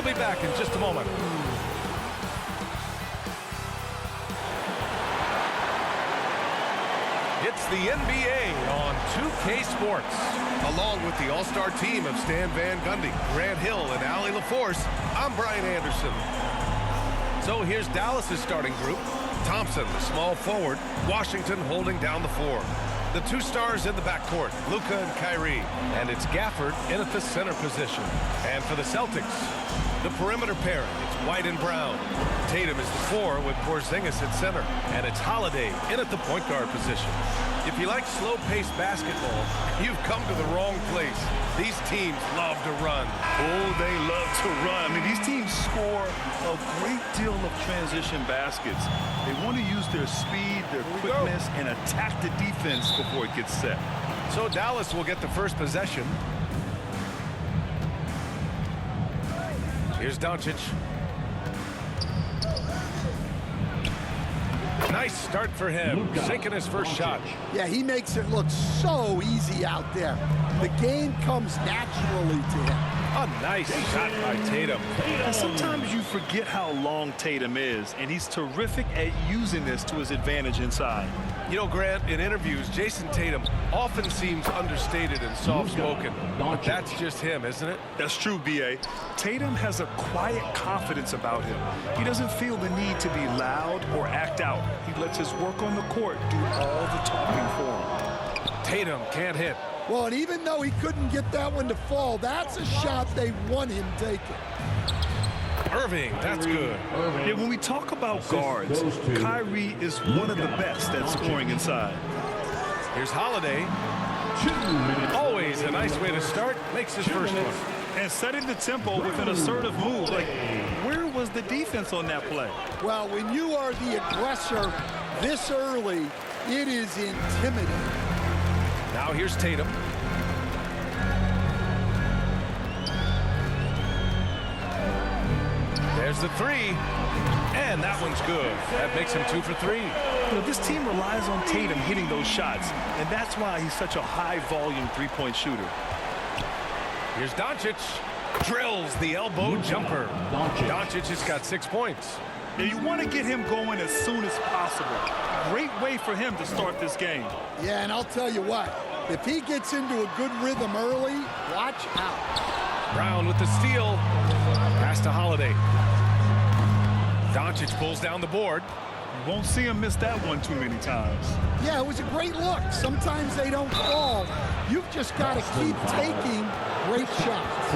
We'll be back in just a moment. It's the NBA on 2K Sports. Along with the all-star team of Stan Van Gundy, Grant Hill, and Allie LaForce, I'm Brian Anderson. So here's Dallas's starting group. Thompson, the small forward. Washington holding down the four. The two stars in the backcourt, Luka and Kyrie. And it's Gafford in at the center position. And for the Celtics, the perimeter pairing, it's White and Brown. Tatum is the four with Porzingis at center. And it's Holiday in at the point guard position. If you like slow-paced basketball, you've come to the wrong place. These teams love to run. Oh, they love to run. I mean, these teams score a great deal of transition baskets. They want to use their speed, their quickness, and attack the defense before it gets set. So Dallas will get the first possession. Here's Doncic. Nice start for him, sinking his first shot. Yeah, he makes it look so easy out there. The game comes naturally to him. A nice shot by Tatum. And sometimes you forget how long Tatum is, and he's terrific at using this to his advantage inside. You know, Grant, in interviews, Jason Tatum often seems understated and soft-spoken. But that's just him, isn't it? That's true, B.A. Tatum has a quiet confidence about him. He doesn't feel the need to be loud or act out. He lets his work on the court do all the talking for him. Tatum can't hit. Well, and even though he couldn't get that one to fall, that's a shot they want him taking. Irving, that's good. Yeah, when we talk about guards, Kyrie is one of the best at scoring inside. Here's Holiday. Always a nice way to start. Makes his first one. And setting the tempo with an assertive move. Like, where was the defense on that play? Well, when you are the aggressor this early, it is intimidating. Now here's Tatum. There's the three. And that one's good. That makes him 2 for 3. You know, this team relies on Tatum hitting those shots, and that's why he's such a high-volume three-point shooter. Here's Doncic. Drills the elbow jumper. Doncic has got 6 points. Now, you want to get him going as soon as possible. Great way for him to start this game. Yeah, and I'll tell you what, if he gets into a good rhythm early, watch out. Brown with the steal. Pass to Holiday. Doncic pulls down the board. You won't see him miss that one too many times. Yeah, it was a great look. Sometimes they don't fall. You've just got to keep taking great shots.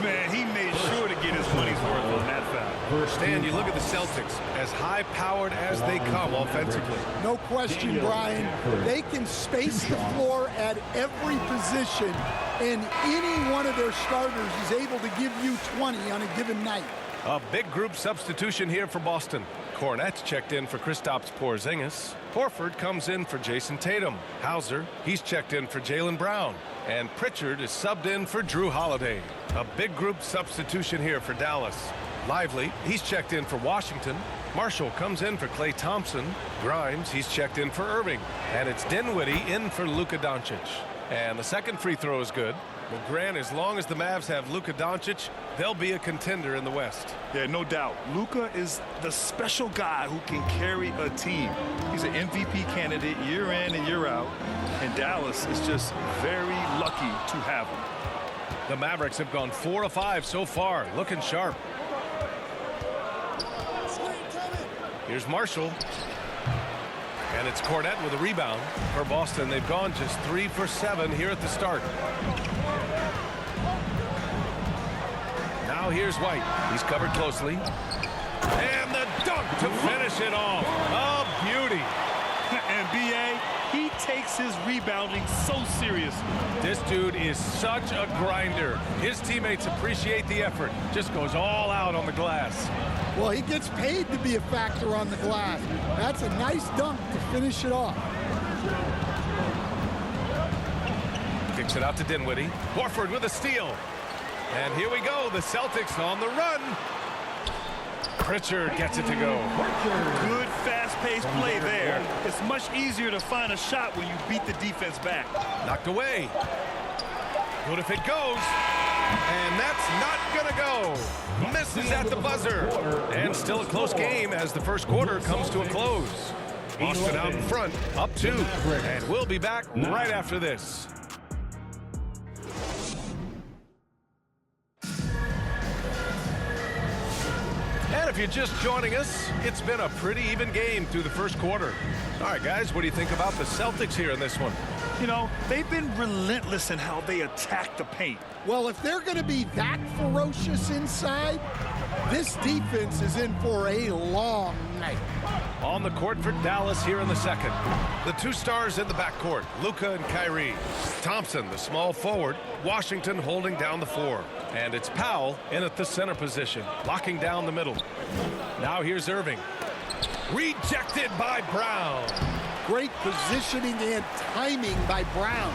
Man, he made sure to get his money's worth on that foul. Stan, you look at the Celtics, as high-powered as they come offensively. No question, Brian. They can space the floor at every position, and any one of their starters is able to give you 20 on a given night. A big group substitution here for Boston. Kornet's checked in for Kristaps Porzingis. Horford comes in for Jason Tatum. Hauser, he's checked in for Jaylen Brown. And Pritchard is subbed in for Drew Holiday. A big group substitution here for Dallas. Lively, he's checked in for Washington. Marshall comes in for Klay Thompson. Grimes, he's checked in for Irving. And it's Dinwiddie in for Luka Doncic. And the second free throw is good. Well, Grant, as long as the Mavs have Luka Doncic, they'll be a contender in the West. Yeah, no doubt. Luka is the special guy who can carry a team. He's an MVP candidate year in and year out, and Dallas is just very lucky to have him. The Mavericks have gone 4 of 5 so far, looking sharp. Here's Marshall. And it's Kornet with a rebound. For Boston, they've gone just 3 for 7 here at the start. Now here's White. He's covered closely. And the dunk to finish it off. A beauty. And B.A., he takes his rebounding so seriously. This dude is such a grinder. His teammates appreciate the effort. Just goes all out on the glass. Well, he gets paid to be a factor on the glass. That's a nice dunk to finish it off. Kicks it out to Dinwiddie. Horford with a steal. And here we go. The Celtics on the run. Pritchard gets it to go. Good fast-paced play there. It's much easier to find a shot when you beat the defense back. Knocked away. Good if it goes. And that's not going to go. Dallas is at the buzzer. And still a close game as the first quarter comes to a close. Boston out in front, up 2. And we'll be back right after this. And if you're just joining us, it's been a pretty even game through the first quarter. All right, guys, what do you think about the Celtics here in this one? You know, they've been relentless in how they attack the paint. Well, if they're going to be that ferocious inside, this defense is in for a long night. On the court for Dallas here in the second. The 2 stars in the backcourt, Luka and Kyrie. Thompson, the small forward. Washington holding down the 4. And it's Powell in at the center position, locking down the middle. Now here's Irving. Rejected by Brown. Great positioning and timing by Brown,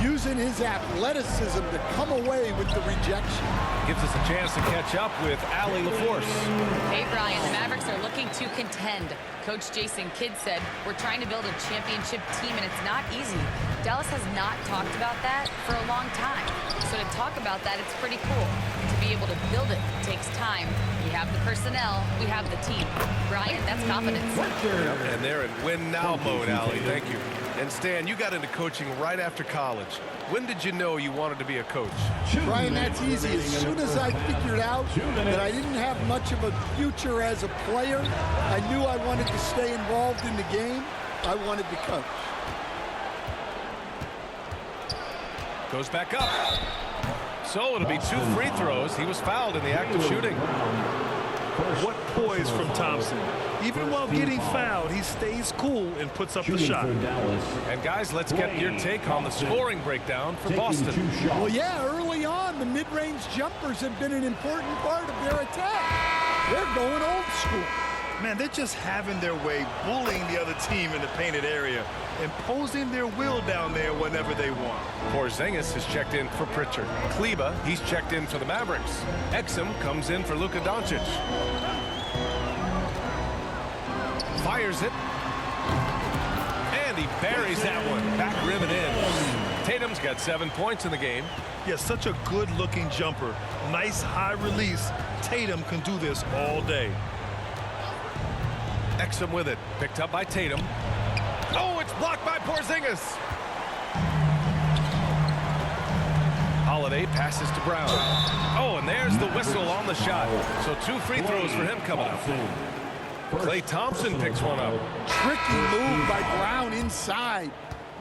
using his athleticism to come away with the rejection. Gives us a chance to catch up with Allie LaForce. Hey, Brian, the Mavericks are looking to contend. Coach Jason Kidd said, we're trying to build a championship team, and it's not easy. Dallas has not talked about that for a long time. So to talk about that, it's pretty cool. To be able to build it takes time. We have the personnel, we have the team. Brian, that's confidence. Yep, and they're in win-now mode, Allie. Thank you. And Stan, you got into coaching right after college. When did you know you wanted to be a coach? Brian, that's easy. As soon as I figured out that I didn't have much of a future as a player, I knew I wanted to stay involved in the game. I wanted to coach. Goes back up. So it'll be 2 free throws. He was fouled in the act of shooting. What poise from Thompson. Even while getting fouled, he stays cool and puts up the shot. And guys, let's get your take on the scoring breakdown for Boston. Well, yeah, early on, the mid-range jumpers have been an important part of their attack. They're going old school. Man, they're just having their way, bullying the other team in the painted area, imposing their will down there whenever they want. Porzingis is checked in for Pritchard. Kleba, he's checked in for the Mavericks. Exum comes in for Luka Doncic. Fires it. And he buries that one. Back rim and in. Tatum's got 7 points in the game. Yeah, such a good-looking jumper. Nice high release. Tatum can do this all day. Exum with it. Picked up by Tatum. Oh, it's blocked by Porzingis. Holiday passes to Brown. Oh, and there's the whistle on the shot. So 2 free throws for him coming up. Klay Thompson picks one up. Tricky move by Brown inside,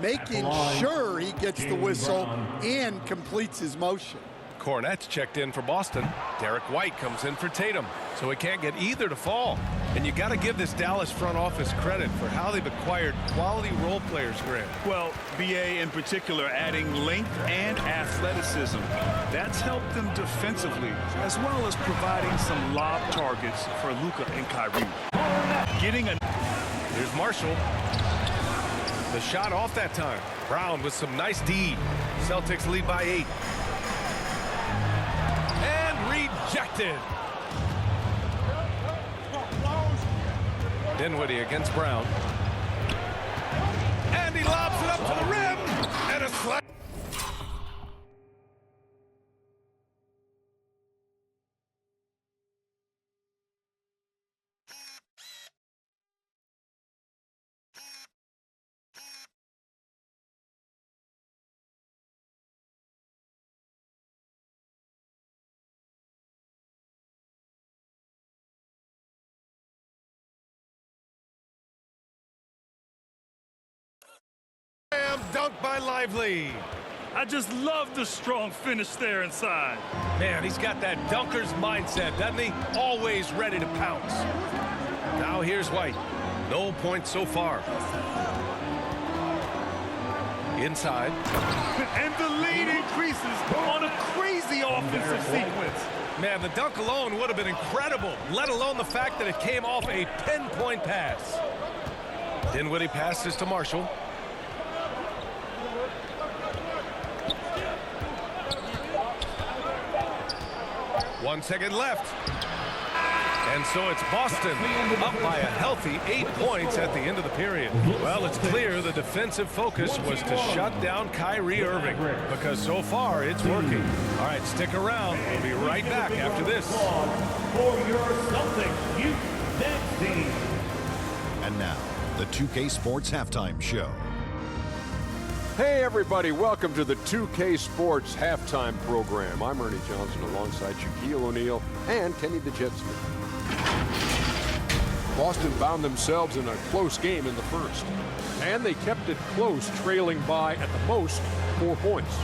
making sure he gets the whistle and completes his motion. Cornette's checked in for Boston. Derek White comes in for Tatum. So he can't get either to fall. And you got to give this Dallas front office credit for how they've acquired quality role players, Grant. Well, BA in particular adding length and athleticism. That's helped them defensively, as well as providing some lob targets for Luka and Kyrie. Here's Marshall. The shot off that time. Brown with some nice D. Celtics lead by 8. And rejected. Dinwiddie against Brown. And he lobs it up to the rim. And a slap. Dunked by Lively. I just love the strong finish there inside. Man, he's got that dunker's mindset, doesn't he? Always ready to pounce. Now here's White. No points so far. Inside. And the lead increases on a crazy offensive sequence. Man, the dunk alone would have been incredible, let alone the fact that it came off a pinpoint pass. Dinwiddie passes to Marshall. 1 second left. And so it's Boston up by a healthy 8 points at the end of the period. Well, it's clear the defensive focus was to shut down Kyrie Irving, because so far it's working. All right, stick around. We'll be right back after this. for your Celtic Youth Next Team. And now, the 2K Sports Halftime Show. Hey everybody, welcome to the 2K Sports Halftime Program. I'm Ernie Johnson alongside Shaquille O'Neal and Kenny the Jet Smith. Boston found themselves in a close game in the first, and they kept it close, trailing by at the most 4 points.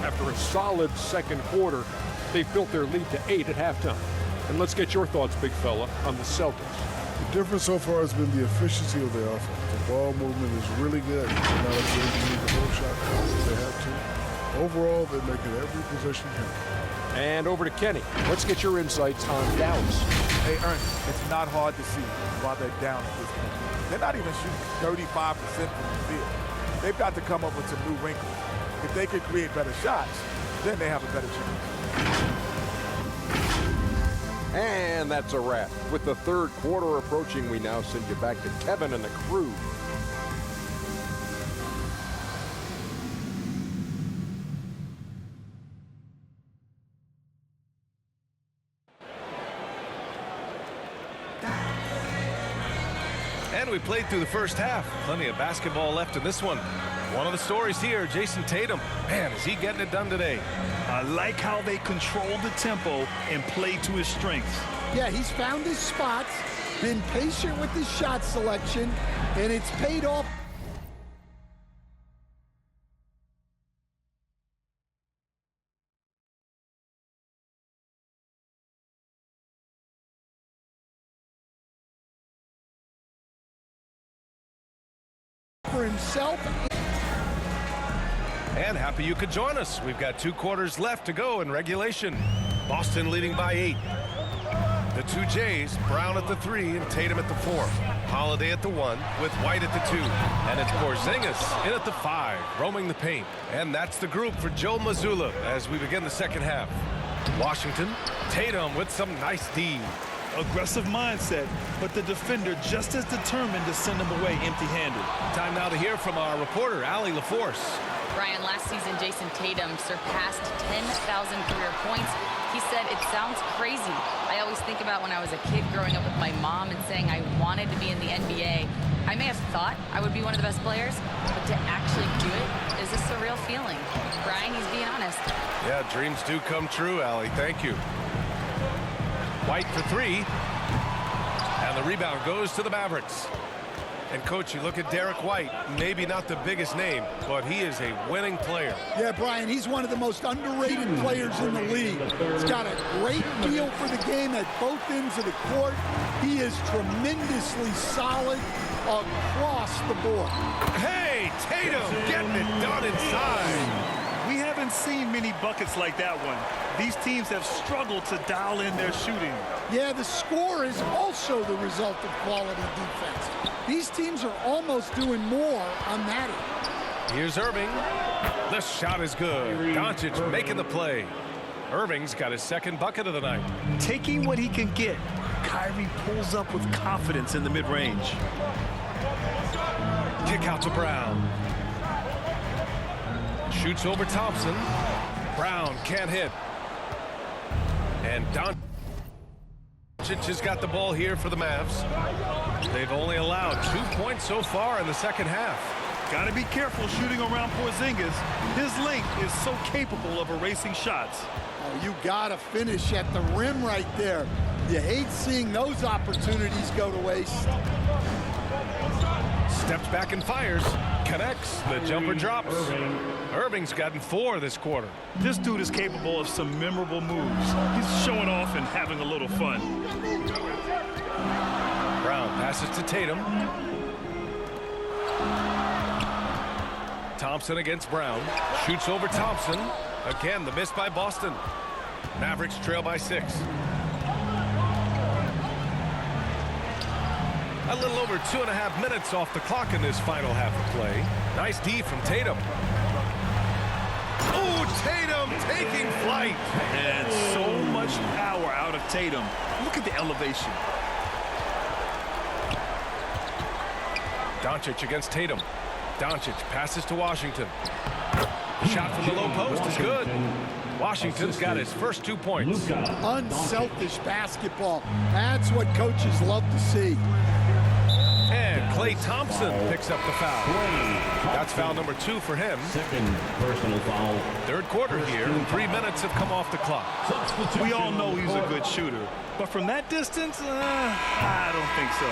After a solid second quarter, they built their lead to 8 at halftime. And let's get your thoughts, big fella, on the Celtics. The difference so far has been the efficiency of their offense. The ball movement is really good. They're not afraid to make the whole shot if they have to. Overall, they're making every possession count. And over to Kenny. Let's get your insights on Dallas. Hey, Ernie, it's not hard to see why they're down at this point. They're not even shooting 35% from the field. They've got to come up with some new wrinkles. If they could create better shots, then they have a better chance. And that's a wrap. With the third quarter approaching, we now send you back to Kevin and the crew. And we played through the first half. Plenty of basketball left in this one. One of the stories here, Jason Tatum. Man, is he getting it done today. I like how they control the tempo and play to his strengths. Yeah, he's found his spots, been patient with his shot selection, and it's paid off. For himself. And happy you could join us. We've got 2 quarters left to go in regulation. Boston leading by 8. The 2 Jays, Brown at the 3 and Tatum at the 4. Holiday at the 1 with White at the 2. And it's Porzingis in at the 5, roaming the paint. And that's the group for Joe Mazzulla as we begin the second half. Washington, Tatum with some nice D. Aggressive mindset, but the defender just as determined to send him away empty-handed. Time now to hear from our reporter, Allie LaForce. Brian, last season, Jason Tatum surpassed 10,000 career points. He said, it sounds crazy. I always think about when I was a kid growing up with my mom and saying I wanted to be in the NBA. I may have thought I would be one of the best players, but to actually do it is a surreal feeling. Brian, he's being honest. Yeah, dreams do come true, Allie. Thank you. White for 3. And the rebound goes to the Mavericks. And, Coach, you look at Derek White, maybe not the biggest name, but he is a winning player. Yeah, Brian, he's one of the most underrated players in the league. He's got a great feel for the game at both ends of the court. He is tremendously solid across the board. Hey, Tatum getting it done inside. We haven't seen many buckets like that one. These teams have struggled to dial in their shooting. Yeah, the score is also the result of quality defense. These teams are almost doing more on that end. Here's Irving. The shot is good. Doncic making the play. Irving's got his second bucket of the night. Taking what he can get, Kyrie pulls up with confidence in the mid-range. Kick out to Brown. Shoots over Thompson. Brown can't hit. And Doncic has got the ball here for the Mavs. They've only allowed 2 points so far in the second half. Got to be careful shooting around Porzingis. His length is so capable of erasing shots. Oh, you got to finish at the rim right there. You hate seeing those opportunities go to waste. Steps back and fires. Connects. The jumper drops. Irving's gotten 4 this quarter. This dude is capable of some memorable moves. He's showing off and having a little fun. Brown passes to Tatum. Thompson against Brown. Shoots over Thompson. Again, the miss by Boston. Mavericks trail by 6. A little over 2.5 minutes off the clock in this final half of play. Nice D from Tatum. Oh, Tatum taking flight. And so much power out of Tatum. Look at the elevation. Doncic against Tatum. Doncic passes to Washington. Shot from the low post is good. Washington's got his first 2 points. Unselfish basketball. That's what coaches love to see. And Klay Thompson picks up the foul. That's foul number 2 for him. Second personal foul. Third quarter here, and 3 minutes have come off the clock. We all know he's a good shooter, but from that distance, I don't think so.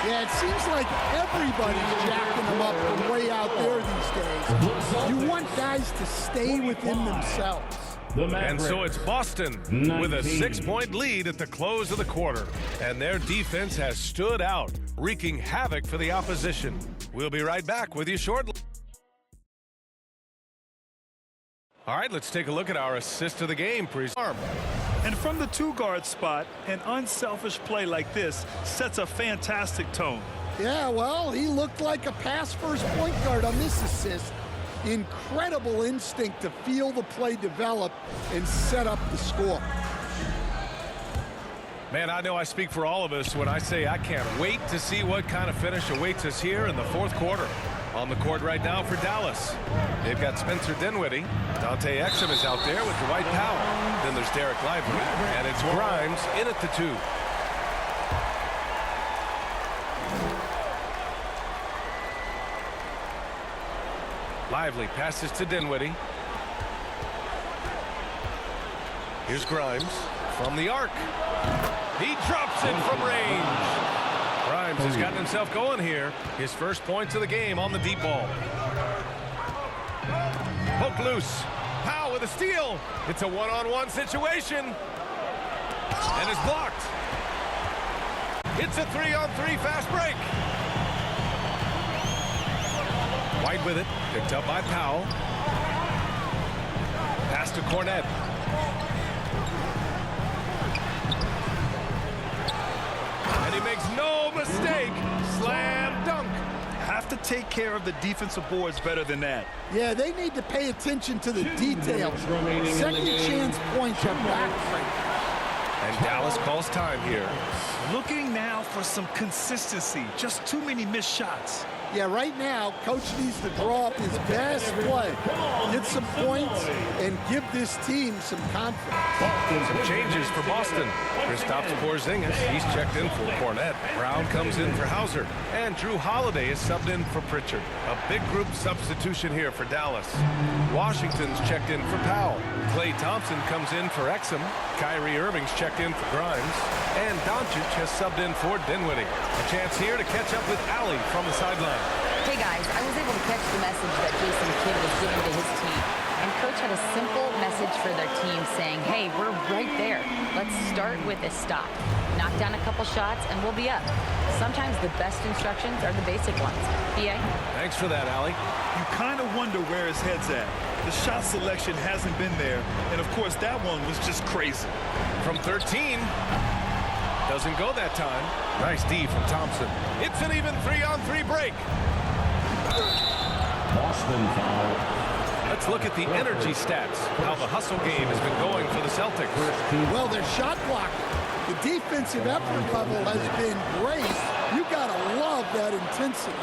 Yeah, it seems like everybody's jacking them up from way out there these days. You want guys to stay within themselves. And so it's Boston with a 6-point lead at the close of the quarter. And their defense has stood out, wreaking havoc for the opposition. We'll be right back with you shortly. All right, let's take a look at our assist of the game. And from the 2-guard spot, an unselfish play like this sets a fantastic tone. Yeah, well, he looked like a pass-first point guard on this assist. Incredible instinct to feel the play develop and set up the score. Man, I know I speak for all of us when I say I can't wait to see what kind of finish awaits us here in the fourth quarter. On the court right now for Dallas, they've got Spencer Dinwiddie. Dante Exum is out there with Dwight Powell. Then there's Derek Lively, and it's Grimes in at the 2. Lively passes to Dinwiddie. Here's Grimes from the arc. He drops it from range. Grimes has gotten himself going here. His first points of the game on the deep ball. Hook loose. Powell with a steal. It's a one-on-one situation. And it's blocked. It's a 3-on-3 fast break. White with it, picked up by Powell. Pass to Cornette. And he makes no mistake. Slam dunk. Have to take care of the defensive boards better than that. Yeah, they need to pay attention to the details. Second chance points are backbreaking. And Dallas calls time here. Looking now for some consistency. Just too many missed shots. Yeah, right now, coach needs to draw up his best play, get some points, and give this team some confidence. Some changes for Boston. Kristaps Porzingis, he's checked in for Cornette. Brown comes in for Hauser. And Drew Holiday is subbed in for Pritchard. A big group substitution here for Dallas. Washington's checked in for Powell. Klay Thompson comes in for Exum. Kyrie Irving's checked in for Grimes. And Doncic has subbed in for Dinwiddie. A chance here to catch up with Allie from the sideline. Hey guys, I was able to catch the message that Jason Kidd was giving to his team. And coach had a simple message for their team saying, hey, we're right there. Let's start with a stop. Knock down a couple shots and we'll be up. Sometimes the best instructions are the basic ones. BA? Thanks for that, Allie. You kind of wonder where his head's at. The shot selection hasn't been there. And of course, that one was just crazy. From 13. Doesn't go that time. Nice D from Thompson. It's an even 3-on-3 break. Boston foul. Let's look at the energy stats. How the hustle game has been going for the Celtics. Well, their shot blocking. The defensive effort level has been great. You got to love that intensity.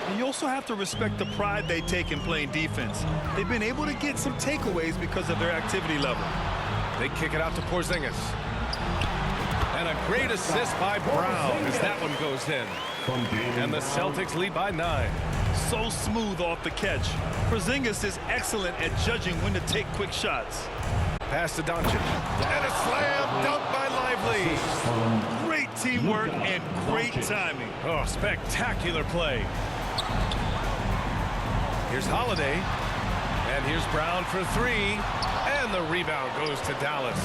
And you also have to respect the pride they take in playing defense. They've been able to get some takeaways because of their activity level. They kick it out to Porzingis. And a great assist by Brown as that one goes in. And the Celtics lead by 9. So smooth off the catch. Porzingis is excellent at judging when to take quick shots. Pass to Doncic. And a slam dunk by Lively. Great teamwork and great timing. Oh, spectacular play. Here's Holiday. And here's Brown for 3. And the rebound goes to Dallas.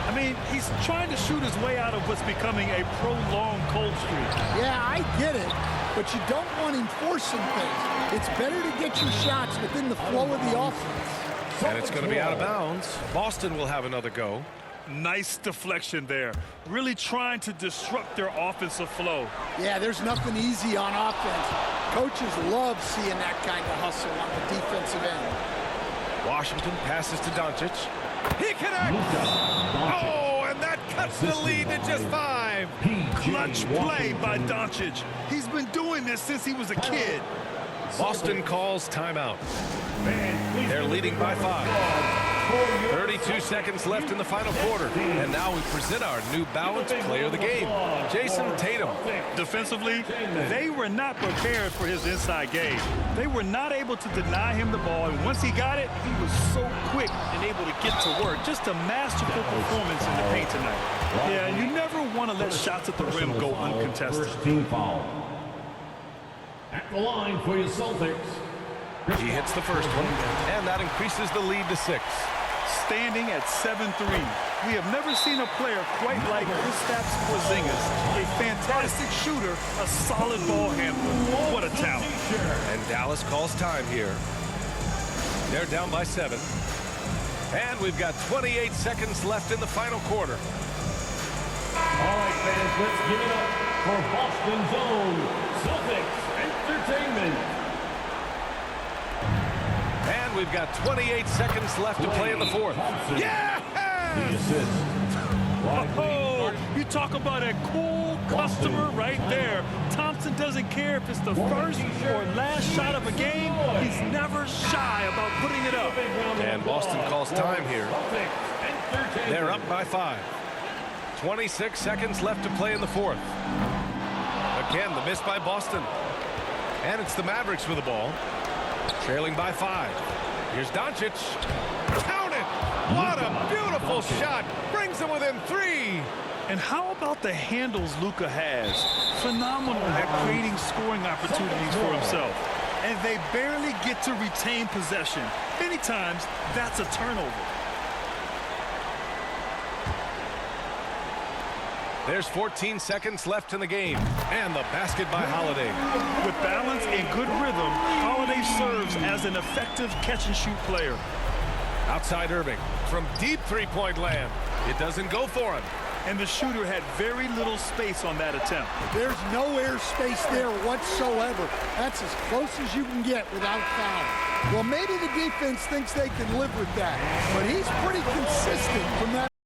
I mean, he's trying to shoot his way out of what's becoming a prolonged cold streak. Yeah, I get it, but you don't want him forcing things. It's better to get your shots within the flow of the offense. And it's going to be out of bounds. Boston will have another go. Nice deflection there. Really trying to disrupt their offensive flow. Yeah, there's nothing easy on offense. Coaches love seeing that kind of hustle on the defensive end. Washington passes to Doncic. He connects! Oh, and that cuts the lead to just 5. Clutch play by Doncic. He's been doing this since he was a kid. Boston calls timeout. They're leading by 5. 32 seconds left in the final quarter. And now we present our new balanced player of the game, Jason Tatum. Defensively, they were not prepared for his inside game. They were not able to deny him the ball, and once he got it, he was so quick and able to get to work. Just a masterful performance in the paint tonight. Yeah, and you never want to let shots at the rim go uncontested. First team foul. At the line for your Celtics. He hits the first one, and that increases the lead to 6. Standing at 7-3. We have never seen a player quite like Kristaps Porzingis. A fantastic shooter, a solid ball handler. What a talent. And Dallas calls time here. They're down by 7. And we've got 28 seconds left in the final quarter. All right, fans, let's give it up for Boston's own Celtics Entertainment. And we've got 28 seconds left to play in the fourth. Yeah! The assist. Oh, you talk about a cool customer right there. Thompson doesn't care if it's the first or last shot of a game. He's never shy about putting it up. And Boston calls time here. They're up by 5. 26 seconds left to play in the fourth. Again, the miss by Boston. And it's the Mavericks with the ball. Trailing by 5. Here's Doncic. Count it! What a beautiful shot! Brings them within 3. And how about the handles Luka has? Phenomenal at creating scoring opportunities for himself. And they barely get to retain possession. Many times, that's a turnover. There's 14 seconds left in the game. And the basket by Holiday. With balance and good rhythm, Holiday serves as an effective catch-and-shoot player. Outside Irving. From deep three-point land. It doesn't go for him. And the shooter had very little space on that attempt. There's no air space there whatsoever. That's as close as you can get without foul. Well, maybe the defense thinks they can live with that, but he's pretty consistent from that